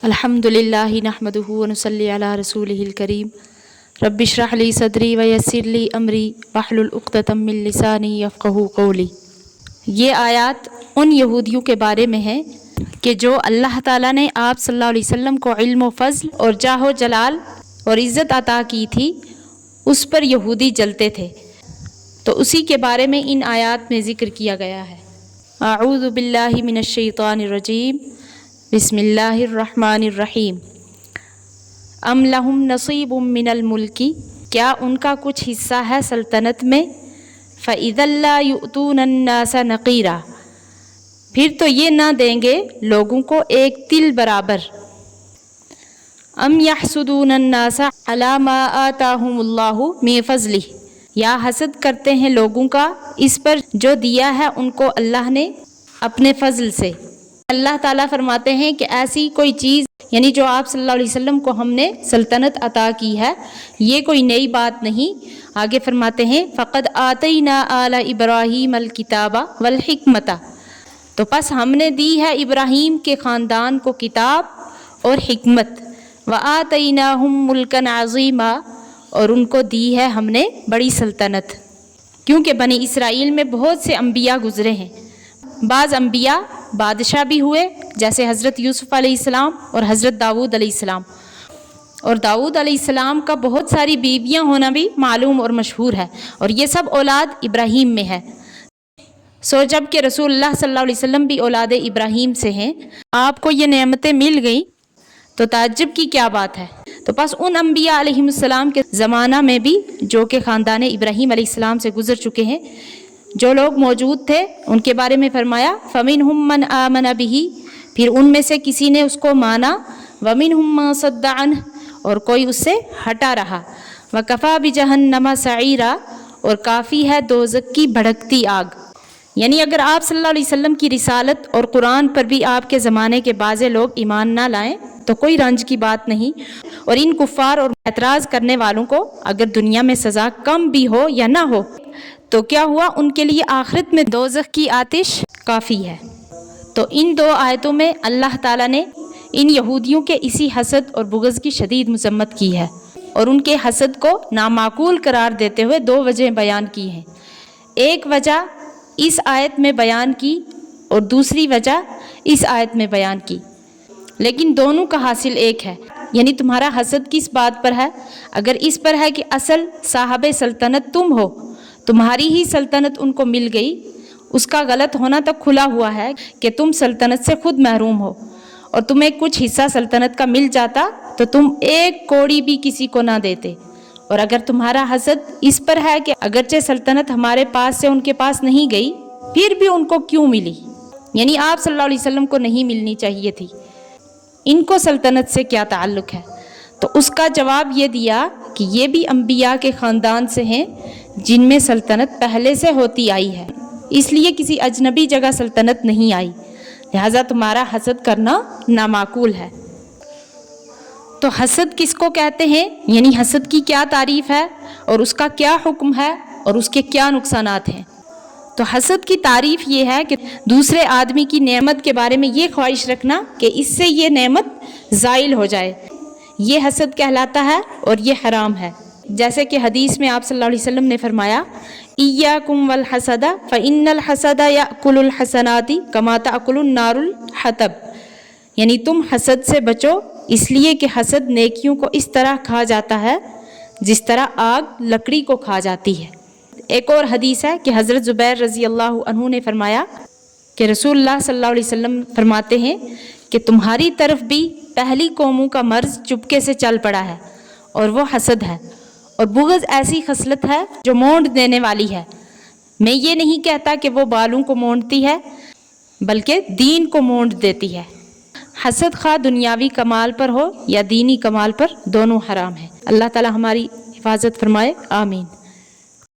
الحمدللہ نحمدہ ونصلی علی رسولہ الکریم رب اشرح لی صدری ویسر لی امری واحلل عقدۃ من لسانی یفقہوا قولی۔ یہ آیات ان یہودیوں کے بارے میں ہے کہ جو اللہ تعالیٰ نے آپ صلی اللہ علیہ وسلم کو علم و فضل اور جاہ و جلال اور عزت عطا کی تھی، اس پر یہودی جلتے تھے، تو اسی کے بارے میں ان آیات میں ذکر کیا گیا ہے۔ اعوذ باللہ من الشیطان الرجیم، بسم اللہ الرحمن الرحیم۔ ام لہم نصیب من الملک، کیا ان کا کچھ حصہ ہے سلطنت میں؟ فَإِذًا لَا يُؤْتُونَ النَّاسَ نَقِيرًا، پھر تو یہ نہ دیں گے لوگوں کو ایک تل برابر۔ ام يحسدون الناس علی ما آتاہم اللہ من فضلہ، یا حسد کرتے ہیں لوگوں کا اس پر جو دیا ہے ان کو اللہ نے اپنے فضل سے۔ اللہ تعالیٰ فرماتے ہیں کہ ایسی کوئی چیز یعنی جو آپ صلی اللہ علیہ وسلم کو ہم نے سلطنت عطا کی ہے، یہ کوئی نئی بات نہیں۔ آگے فرماتے ہیں فَقَدْ آتَيْنَا آلَ إِبْرَاهِيمَ الْكِتَابَ وَالْحِكْمَةَ، تو پس ہم نے دی ہے ابراہیم کے خاندان کو کتاب اور حکمت۔ وَآتَيْنَاهُمْ مُلْكًا عَظِيمًا، اور ان کو دی ہے ہم نے بڑی سلطنت، کیونکہ بنی اسرائیل میں بہت سے انبیاء گزرے ہیں۔ بعض انبیاء بادشاہ بھی ہوئے، جیسے حضرت یوسف علیہ السلام اور حضرت داؤد علیہ السلام، اور داؤد علیہ السلام کا بہت ساری بیویاں ہونا بھی معلوم اور مشہور ہے، اور یہ سب اولاد ابراہیم میں ہے۔ جب کہ رسول اللہ صلی اللہ علیہ وسلم بھی اولاد ابراہیم سے ہیں، آپ کو یہ نعمتیں مل گئیں تو تعجب کی کیا بات ہے۔ تو پس ان انبیاء علیہ السلام کے زمانہ میں بھی جو کہ خاندان ابراہیم علیہ السلام سے گزر چکے ہیں، جو لوگ موجود تھے ان کے بارے میں فرمایا فَمِنْهُمْ مَنْ آمَنَ بِهِ، پھر ان میں سے کسی نے اس کو مانا، وَمِنْهُمْ مَنْ صَدَّ عَنْهُ، اور کوئی اس سے ہٹا رہا، وَكَفَى بِجَهَنَّمَ سَعِيرًا، اور کافی ہے دوزخ کی بھڑکتی آگ۔ یعنی اگر آپ صلی اللہ علیہ وسلم کی رسالت اور قرآن پر بھی آپ کے زمانے کے بعض لوگ ایمان نہ لائیں تو کوئی رنج کی بات نہیں، اور ان کفار اور اعتراض کرنے والوں کو اگر دنیا میں سزا کم بھی ہو یا نہ ہو تو کیا ہوا، ان کے لیے آخرت میں دوزخ کی آتش کافی ہے۔ تو ان دو آیتوں میں اللہ تعالیٰ نے ان یہودیوں کے اسی حسد اور بغض کی شدید مذمت کی ہے، اور ان کے حسد کو نامعقول قرار دیتے ہوئے دو وجہیں بیان کی ہیں۔ ایک وجہ اس آیت میں بیان کی اور دوسری وجہ اس آیت میں بیان کی، لیکن دونوں کا حاصل ایک ہے، یعنی تمہارا حسد کس بات پر ہے؟ اگر اس پر ہے کہ اصل صاحب سلطنت تم ہو، تمہاری ہی سلطنت ان کو مل گئی، اس کا غلط ہونا تو کھلا ہوا ہے کہ تم سلطنت سے خود محروم ہو، اور تمہیں کچھ حصہ سلطنت کا مل جاتا تو تم ایک کوڑی بھی کسی کو نہ دیتے۔ اور اگر تمہارا حسد اس پر ہے کہ اگرچہ سلطنت ہمارے پاس سے ان کے پاس نہیں گئی پھر بھی ان کو کیوں ملی، یعنی آپ صلی اللہ علیہ وسلم کو نہیں ملنی چاہیے تھی، ان کو سلطنت سے کیا تعلق ہے؟ تو اس کا جواب یہ دیا کہ یہ بھی انبیاء کے خاندان سے ہیں جن میں سلطنت پہلے سے ہوتی آئی ہے، اس لیے کسی اجنبی جگہ سلطنت نہیں آئی، لہٰذا تمہارا حسد کرنا نامعقول ہے۔ تو حسد کس کو کہتے ہیں، یعنی حسد کی کیا تعریف ہے اور اس کا کیا حکم ہے اور اس کے کیا نقصانات ہیں؟ تو حسد کی تعریف یہ ہے کہ دوسرے آدمی کی نعمت کے بارے میں یہ خواہش رکھنا کہ اس سے یہ نعمت زائل ہو جائے، یہ حسد کہلاتا ہے اور یہ حرام ہے۔ جیسے کہ حدیث میں آپ صلی اللہ علیہ وسلم نے فرمایا ایاکم والحسد فإن الحسد یأکل الحسنات کما تأکل النار الحطب، یعنی تم حسد سے بچو اس لیے کہ حسد نیکیوں کو اس طرح کھا جاتا ہے جس طرح آگ لکڑی کو کھا جاتی ہے۔ ایک اور حدیث ہے کہ حضرت زبیر رضی اللہ عنہ نے فرمایا کہ رسول اللہ صلی اللہ علیہ وسلم فرماتے ہیں کہ تمہاری طرف بھی پہلی قوموں کا مرض چپکے سے چل پڑا ہے، اور وہ حسد ہے، اور بغض ایسی خصلت ہے جو مونڈ دینے والی ہے۔ میں یہ نہیں کہتا کہ وہ بالوں کو مونڈتی ہے بلکہ دین کو مونڈ دیتی ہے۔ حسد خواہ دنیاوی کمال پر ہو یا دینی کمال پر، دونوں حرام ہیں۔ اللہ تعالی ہماری حفاظت فرمائے، آمین۔